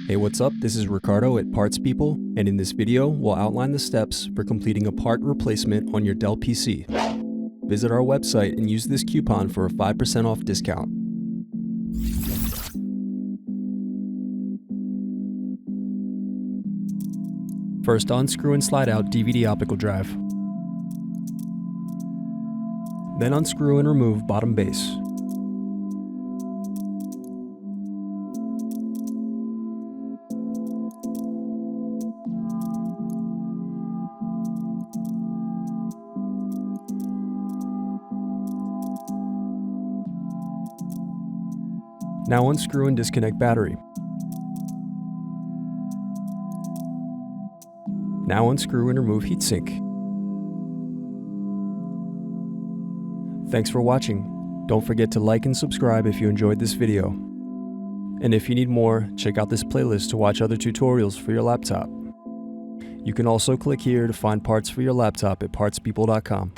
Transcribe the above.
Hey, what's up? This is Ricardo at Parts People, and in this video, we'll outline the steps for completing a part replacement on your Dell PC. Visit our website and use this coupon for a 5% off discount. First, unscrew and slide out DVD optical drive. Then unscrew and remove bottom base. Now unscrew and disconnect battery. Now unscrew and remove heatsink. Thanks for watching. Don't forget to like and subscribe if you enjoyed this video. And if you need more, check out this playlist to watch other tutorials for your laptop. You can also click here to find parts for your laptop at partspeople.com.